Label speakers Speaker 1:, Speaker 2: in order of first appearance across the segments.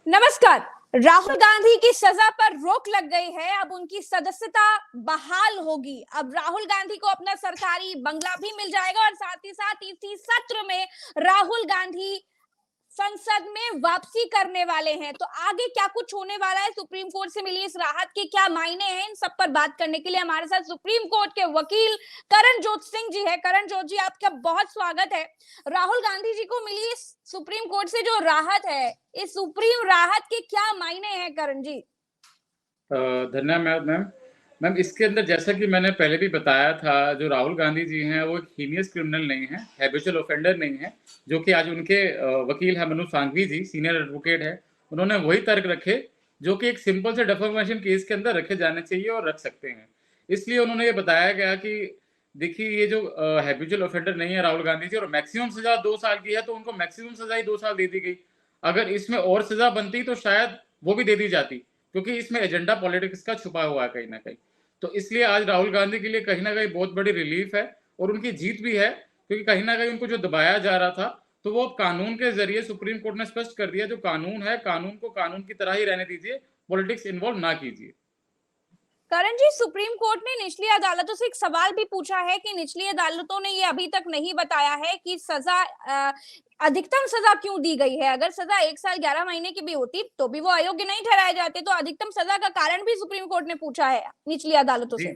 Speaker 1: नमस्कार। राहुल गांधी की सजा पर रोक लग गई है, अब उनकी सदस्यता बहाल होगी। अब राहुल गांधी को अपना सरकारी बंगला भी मिल जाएगा और साथ ही साथ इसी सत्र में राहुल गांधी संसद में वापसी करने वाले हैं। तो आगे क्या कुछ होने वाला है, सुप्रीम कोर्ट से मिली इस राहत के क्या मायने हैं, इन सब पर बात करने के लिए हमारे साथ सुप्रीम कोर्ट के वकील करणजोत सिंह जी है। करणजोत जी, आपका बहुत स्वागत है। राहुल गांधी जी को मिली इस सुप्रीम कोर्ट से जो राहत है, इस सुप्रीम राहत के क्या मायने हैं करण जी?
Speaker 2: धन्यवाद मैम। मैम, इसके अंदर जैसा कि मैंने पहले भी बताया था, जो राहुल गांधी जी हैं वो एक हीनियस क्रिमिनल नहीं है, हैबिचुअल ऑफेंडर नहीं है, जो कि आज उनके वकील है मनोज सांघवी जी, सीनियर एडवोकेट है। उन्होंने वही तर्क रखे जो कि एक सिंपल से डेफामेशन केस के अंदर रखे जाने चाहिए और रख सकते हैं। इसलिए उन्होंने ये बताया गया कि देखिए, ये जो हैबिचुअल ऑफेंडर नहीं है राहुल गांधी जी, और मैक्सिमम सजा 2 साल की है, तो उनको मैक्सिमम सजा ही 2 साल दे दी गई। अगर इसमें और सजा बनती तो शायद वो भी दे दी जाती, क्योंकि इसमें एजेंडा पॉलिटिक्स का छुपा हुआ है कहीं ना कहीं। तो इसलिए आज राहुल गांधी के लिए कहीं ना कहीं बहुत बड़ी रिलीफ है और उनकी जीत भी है, क्योंकि कहीं ना कहीं उनको जो दबाया जा रहा था, तो वो कानून के जरिए सुप्रीम कोर्ट ने स्पष्ट कर दिया, जो कानून है, कानून को कानून की तरह ही रहने दीजिए, पॉलिटिक्स इन्वॉल्व ना कीजिए।
Speaker 1: करण जी, सुप्रीम कोर्ट ने निचली अदालतों से एक सवाल भी पूछा है कि निचली अदालतों ने ये अभी तक नहीं बताया है कि सजा अधिकतम सजा क्यों दी गई है। अगर सजा 1 साल 11 महीने की भी होती तो भी वो अयोग्य नहीं ठहराए जाते। तो अधिकतम सजा का कारण भी सुप्रीम कोर्ट ने पूछा है निचली अदालतों
Speaker 2: जी
Speaker 1: से।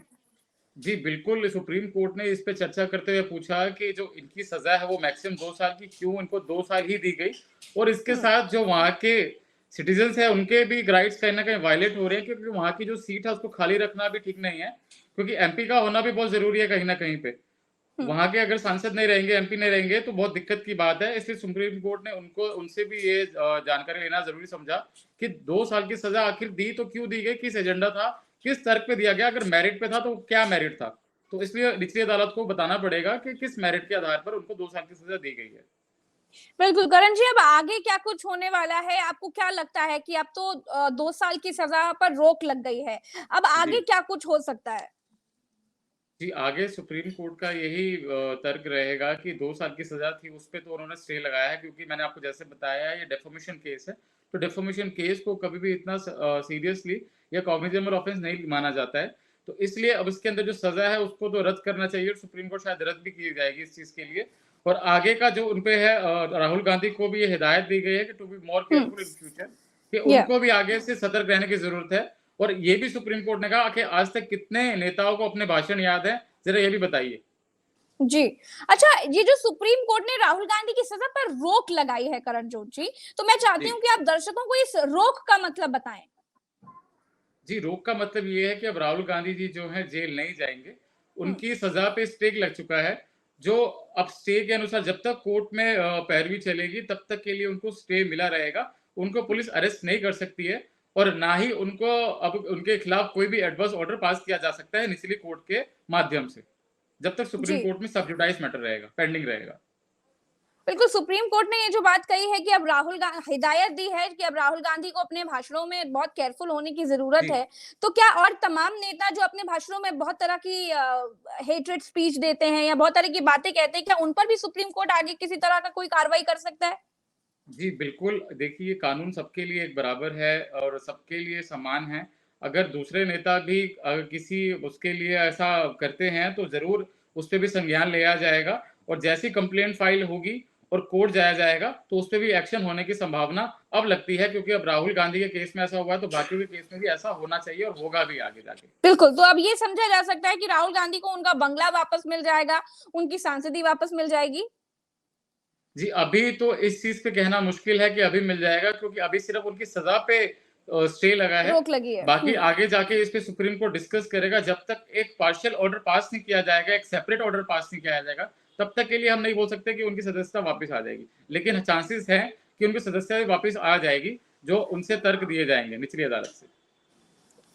Speaker 2: जी बिल्कुल, सुप्रीम कोर्ट ने इस पे चर्चा करते हुए पूछा कि जो इनकी सजा है वो मैक्सिमम 2 साल की क्यों इनको 2 साल ही दी गई, और इसके साथ जो वहाँ के सिटीजन्स है उनके भी राइट्स कहीं ना कहीं वायलेट हो रहे हैं, क्योंकि वहाँ की जो सीट है उसको खाली रखना भी ठीक नहीं है, क्योंकि एमपी का होना भी बहुत जरूरी है कहीं ना कहीं पे। वहां के अगर सांसद नहीं रहेंगे, एमपी नहीं रहेंगे, तो बहुत दिक्कत की बात है। इसलिए सुप्रीम कोर्ट ने उनसे भी ये जानकारी लेना जरूरी समझा कि 2 साल की सजा आखिर दी तो क्यों दी गई, किस एजेंडा था, किस तर्क पे दिया गया, अगर मेरिट पे था तो क्या मेरिट था। तो इसलिए निचली अदालत को बताना पड़ेगा कि किस मेरिट के आधार पर उनको 2 साल की सजा दी गई है।
Speaker 1: बिल्कुल करण जी, अब आगे क्या कुछ होने वाला है? आपको क्या लगता है कि अब तो 2 साल की सजा पर रोक लग गई है, अब
Speaker 2: जी
Speaker 1: आगे क्या कुछ हो सकता है?
Speaker 2: जी, आगे सुप्रीम कोर्ट का यही तर्क रहेगा कि 2 साल की सजा थी, उस पे तो उन्होंने स्टे लगाया है, क्योंकि मैंने आपको जैसे बताया ये डेफोमेशन केस है। तो डेफोमेशन केस को कभी भी इतना सीरियसली या कॉग्निजेबल ऑफेंस नहीं माना जाता है। तो इसलिए अब इसके अंदर जो सजा है उसको तो रद्द करना चाहिए, और सुप्रीम कोर्ट शायद रद्द भी की जाएगी इस चीज के लिए। और आगे का जो उनपे है, राहुल गांधी को भी ये हिदायत दी गई है कि to be more careful in future, कि
Speaker 1: या
Speaker 2: उनको भी आगे से सतर्क रहने की जरूरत है। और ये भी सुप्रीम कोर्ट ने कहा कि आज तक कितने नेताओं को अपने भाषण याद है, जरा ये भी बताइए।
Speaker 1: जी। अच्छा, ये जो सुप्रीम कोर्ट ने राहुल गांधी की सजा पर रोक लगाई है करणजोत जी, तो मैं चाहती
Speaker 2: जी
Speaker 1: हूँ कि आप दर्शकों को इस रोक का मतलब बताएं।
Speaker 2: जी, रोक का मतलब ये है कि अब राहुल गांधी जी जो है जेल नहीं जाएंगे,
Speaker 1: हम्म।
Speaker 2: उनकी सजा पे स्टे लग चुका है। जो अब स्टे के अनुसार जब तक कोर्ट में पैरवी चलेगी तब तक के लिए उनको स्टे मिला रहेगा। उनको पुलिस अरेस्ट नहीं कर सकती है, और ना ही उनको अब उनके खिलाफ कोई भी एडवर्स ऑर्डर पास किया जा सकता है निचली कोर्ट के माध्यम से, जब तक सुप्रीम
Speaker 1: जी,
Speaker 2: कोर्ट में सब जुडाइस मैटर रहेगा, पेंडिंग रहेगा।
Speaker 1: बिल्कुल। सुप्रीम कोर्ट ने ये जो बात कही है कि अब हिदायत दी है कि अब राहुल गांधी को अपने भाषणों में बहुत केयरफुल होने की जरूरत
Speaker 2: जी
Speaker 1: है। तो क्या और तमाम नेता जो अपने भाषणों में बहुत तरह की हेट्रेड स्पीच देते हैं या बहुत तरह की बातें कहते हैं, क्या उन पर भी सुप्रीम कोर्ट आगे किसी तरह का कोई कार्रवाई कर सकता है?
Speaker 2: जी, बिल्कुल। देखिए, कानून सबके लिए एक बराबर है और सबके लिए समान है। अगर दूसरे नेता भी किसी उसके लिए ऐसा करते हैं, तो ज़रूर उस पे भी संज्ञान लिया जाएगा, और जैसी कंप्लेंट फ़ाइल होगी और कोर्ट जाया जाएगा, तो उस पे भी एक्शन होने की संभावना अब लगती है, क्योंकि अब राहुल गांधी के केस में ऐसा हुआ है, तो बाकी के केस में भी ऐसा होना चाहिए और होगा भी आगे जाके।
Speaker 1: बिल्कुल। तो अब ये समझा जा सकता है कि राहुल गांधी को उनका बंगला वापस मिल जाएगा, उनकी सांसदी वापस मिल जाएगी।
Speaker 2: जी, अभी तो इस चीज़ पे कहना मुश्किल है कि अभी मिल जाएगा, क्योंकि अभी सिर्फ़ उनकी सज़ा पे स्टे लगा है।
Speaker 1: रोक लगी है।
Speaker 2: बाकी आगे जाके इस पे सुप्रीम कोर्ट डिस्कस करेगा। जब तक एक पार्शियल ऑर्डर पास नहीं किया जाएगा, एक सेपरेट ऑर्डर पास नहीं किया जाएगा, तब तक के लिए हम नहीं बोल सकते कि उनकी सदस्यता वापस आ जाएगी। लेकिन चांसेस हैं कि उनकी सदस्यता वापस आ जाएगी, जो उनसे तर्क दिए जाएँगे निचली अदालत से।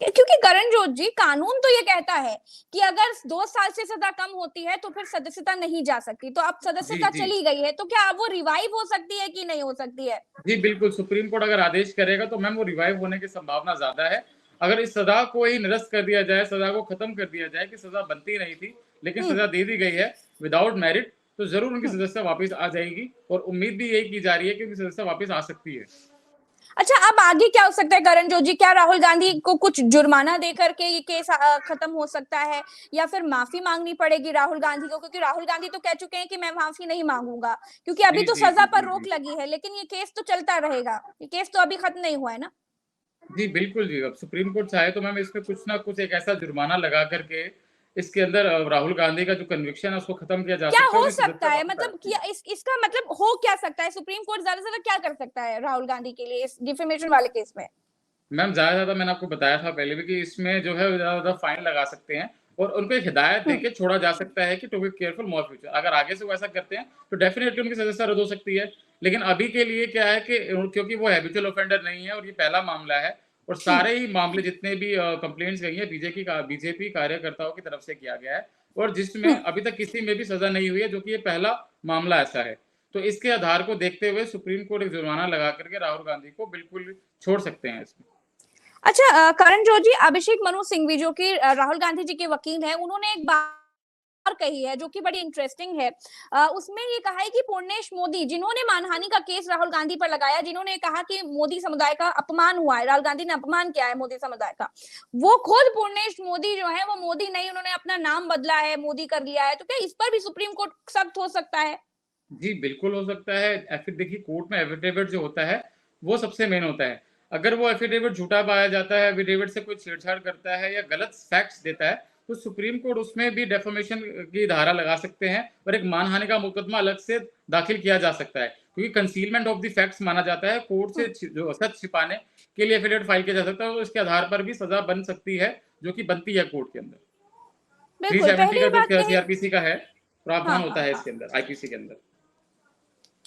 Speaker 1: क्योंकि करणजोत जी, कानून तो ये कहता है कि अगर 2 साल से सजा कम होती है तो फिर सदस्यता नहीं जा सकती। तो अब
Speaker 2: जी,
Speaker 1: सदस्यता
Speaker 2: जी।
Speaker 1: चली गई है, तो क्या अब वो रिवाइव हो सकती है कि नहीं हो सकती है?
Speaker 2: जी, बिल्कुल, सुप्रीम कोर्ट अगर आदेश करेगा तो मैम वो रिवाइव होने की संभावना ज़्यादा है। अगर इस सज़ा को ही निरस्त कर दिया जाए, सज़ा को खत्म कर दिया जाए कि सज़ा बनती नहीं थी, लेकिन
Speaker 1: हम्म।
Speaker 2: सज़ा दे दी गई है विदाउट मेरिट, तो ज़रूर उनकी
Speaker 1: हम्म।
Speaker 2: सदस्यता वापस आ जाएगी, और उम्मीद भी यही की जा रही है कि उनकी सदस्यता वापस आ सकती है।
Speaker 1: अच्छा, अब आगे क्या हो सकता है करण जोजी? क्या राहुल गांधी को कुछ जुर्माना देकर के ये केस खत्म हो सकता है, या फिर माफी मांगनी पड़ेगी राहुल गांधी को? क्योंकि राहुल गांधी तो कह चुके हैं कि मैं माफी नहीं मांगूंगा, क्योंकि अभी
Speaker 2: जी,
Speaker 1: तो
Speaker 2: जी,
Speaker 1: सजा
Speaker 2: जी,
Speaker 1: पर
Speaker 2: जी,
Speaker 1: रोक
Speaker 2: जी।
Speaker 1: लगी है, लेकिन ये केस तो चलता रहेगा। ये केस तो अभी खत्म नहीं हुआ है ना।
Speaker 2: जी, बिल्कुल जी। अब सुप्रीम कोर्ट चाहे तो मैम इसमें कुछ ना कुछ एक ऐसा जुर्माना लगा करके इसके अंदर राहुल गांधी का जो कन्विक्शन है उसको खत्म किया जा
Speaker 1: क्या
Speaker 2: सकता है
Speaker 1: हो
Speaker 2: और उसकी
Speaker 1: सकता
Speaker 2: सज़ा
Speaker 1: है,
Speaker 2: वापस आ
Speaker 1: मतलब
Speaker 2: सकती
Speaker 1: क्या
Speaker 2: है।
Speaker 1: इसका मतलब हो क्या सकता है? सुप्रीम कोर्ट ज्यादा से ज्यादा क्या कर सकता है राहुल गांधी के लिए इस डिफेमेशन वाले केस में?
Speaker 2: मैम ज़्यादा से ज़्यादा मैंने आपको बताया था पहले भी कि इसमें जो है ज़्यादा से ज़्यादा फाइन लगा सकते हैं और उनको एक हिदायत देके छोड़ा जा सकता है कि to be careful more future. अगर आगे से वो ऐसा करते हैं तो डेफिनिटली उनकी सज़ा रद्द हो सकती है। लेकिन अभी के लिए क्या है कि क्योंकि वो हैबिचुअल ऑफेंडर नहीं है और ये पहला मामला है और सारे ही मामले जितने भी कंप्लेंट्स गई हैं बीजेपी कार्यकर्ताओं की तरफ से किया गया है और जिसमें अभी तक किसी में भी सज़ा नहीं हुई है, जो कि ये पहला मामला ऐसा है। तो इसके आधार को देखते हुए सुप्रीम कोर्ट एक जुर्माना लगा करके राहुल गांधी को बिल्कुल छोड़ सकते हैं इसमें।
Speaker 1: अच्छा, करण जोजी, अभिषेक मनु सिंघवी जो कि राहुल गांधी जी के वकील हैं, उन्होंने एक बात कही है जो कि बड़ी इंटरेस्टिंग है। उसमें ये कहा है कि पूर्णेश मोदी, जिन्होंने मानहानि का केस राहुल गांधी पर लगाया, जिन्होंने कहा कि मोदी समुदाय का अपमान हुआ है, राहुल गांधी ने अपमान किया है मोदी समुदाय का, वो खुद पूर्णेश मोदी जो है वो मोदी नहीं, उन्होंने अपना नाम बदला है, मोदी कर लिया है। तो क्या इस पर भी सुप्रीम कोर्ट सख्त हो सकता है?
Speaker 2: जी, बिल्कुल हो सकता है। देखिए कोर्ट में एफ़िडेविट जो होता है, वो सबसे मेन होता है। अगर वो एफ़िडेविट झूठा पाया जाता है, एफ़िडेविट से कोई छेड़छाड़ करता है या गलत फैक्ट्स देता है, तो सुप्रीम कोर्ट उसमें भी डेफमेशन की धारा लगा सकते हैं और एक मानहानि का मुकदमा अलग से दाखिल किया जा सकता है। क्योंकि कंसीलमेंट ऑफ द फैक्ट्स माना जाता है, कोर्ट से जो सच छिपाने के लिए एफ़िडेविट फाइल किया जा सकता है, तो इसके आधार पर भी सज़ा बन सकती है, जो कि बनती है कोर्ट के अंदर।
Speaker 1: बिल्कुल,
Speaker 2: 370
Speaker 1: पहले
Speaker 2: का
Speaker 1: ही
Speaker 2: जो
Speaker 1: बात कही।
Speaker 2: सीआरपीसी का है,
Speaker 1: हाँ
Speaker 2: प्रावधान होता
Speaker 1: हाँ
Speaker 2: है
Speaker 1: हाँ।
Speaker 2: इसके अंदर, आईपीसी के अंदर।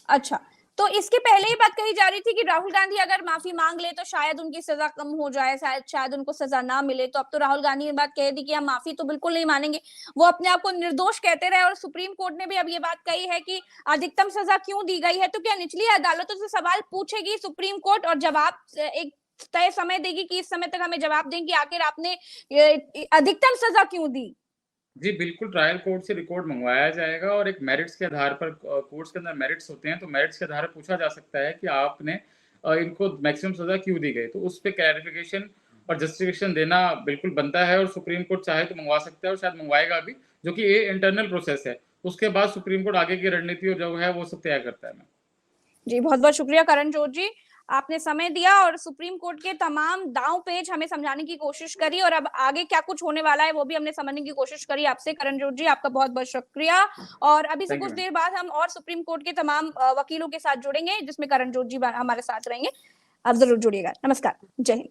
Speaker 1: अच्छा, तो इसके पहले ही बात कही जा रही थी कि राहुल गांधी अगर माफी मांग ले तो शायद उनकी सजा कम हो जाए, शायद उनको सजा ना मिले। तो अब तो राहुल गांधी ने बात कह दी कि हम माफी तो बिल्कुल नहीं मानेंगे। वो अपने आप को निर्दोष कहते रहे और सुप्रीम कोर्ट ने भी अब ये बात कही है कि अधिकतम सजा क्यों दी गई है। तो क्या निचली अदालतों से सवाल पूछेगी सुप्रीम कोर्ट और जवाब एक तय समय देगी कि इस समय तक हमें जवाब दें कि आखिर आपने अधिकतम सजा क्यों दी?
Speaker 2: जी, बिल्कुल ट्रायल कोर्ट से रिकॉर्ड मंगवाया जाएगा और एक मेरिट्स के आधार पर कोर्ट्स के अंदर मेरिट्स होते हैं, तो मेरिट्स के आधार पर पूछा जा सकता है कि आपने इनको मैक्सिमम सज़ा क्यों दी गई? तो उस पे क्लैरिफ़िकेशन और जस्टिफिकेशन देना बिल्कुल बनता है और सुप्रीम कोर्ट चाहे तो मंगवा सकता है और शायद मंगवाएगा भी, जो कि ये इंटरनल प्रोसेस है। उसके बाद सुप्रीम कोर्ट आगे की रणनीति और जो है वो सब तय करता है मैम।
Speaker 1: जी, बहुत-बहुत शुक्रिया करण जोत जी। आपने समय दिया और सुप्रीम कोर्ट के तमाम दांव-पेच हमें समझाने की कोशिश करी, और अब आगे क्या कुछ होने वाला है वो भी हमने समझने की कोशिश करी आपसे। करण जोत जी, आपका बहुत-बहुत शुक्रिया। और अभी से
Speaker 2: थैंक यू
Speaker 1: कुछ
Speaker 2: मैम।
Speaker 1: देर बाद हम और सुप्रीम कोर्ट के तमाम वकीलों के साथ जुड़ेंगे, जिसमें करण जोत जी हमारे साथ रहेंगे। आप ज़रूर जुड़िएगा। नमस्कार। जय हिंद।